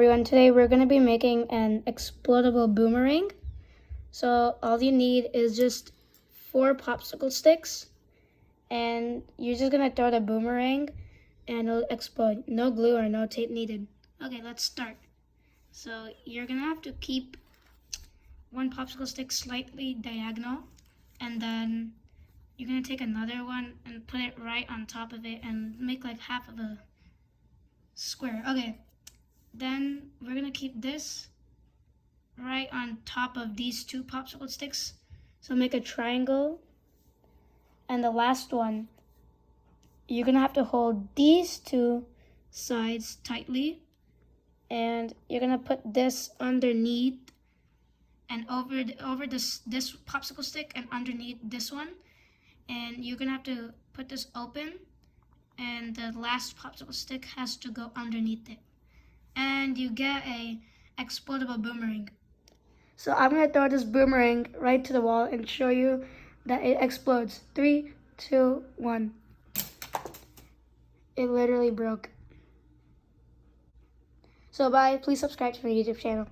everyone, today we're going to be making an explodable boomerang. So all you need is just 4 popsicle sticks, and you're just going to throw the boomerang and it'll explode. No glue or no tape needed. Okay, let's start. So you're going to have to keep 1 popsicle stick slightly diagonal, and then you're going to take another one and put it right on top of it and make like half of a square. Okay. Then we're gonna keep this right on top of these 2 popsicle sticks. So make a triangle. And the last one, you're gonna have to hold these 2 sides tightly. And you're gonna put this underneath and over this popsicle stick and underneath this one. And you're gonna have to put this open, and the last popsicle stick has to go underneath it. And you get a explodable boomerang. So I'm gonna throw this boomerang right to the wall and show you that it explodes. 3, 2, 1. It literally broke. So bye, please subscribe to my YouTube channel.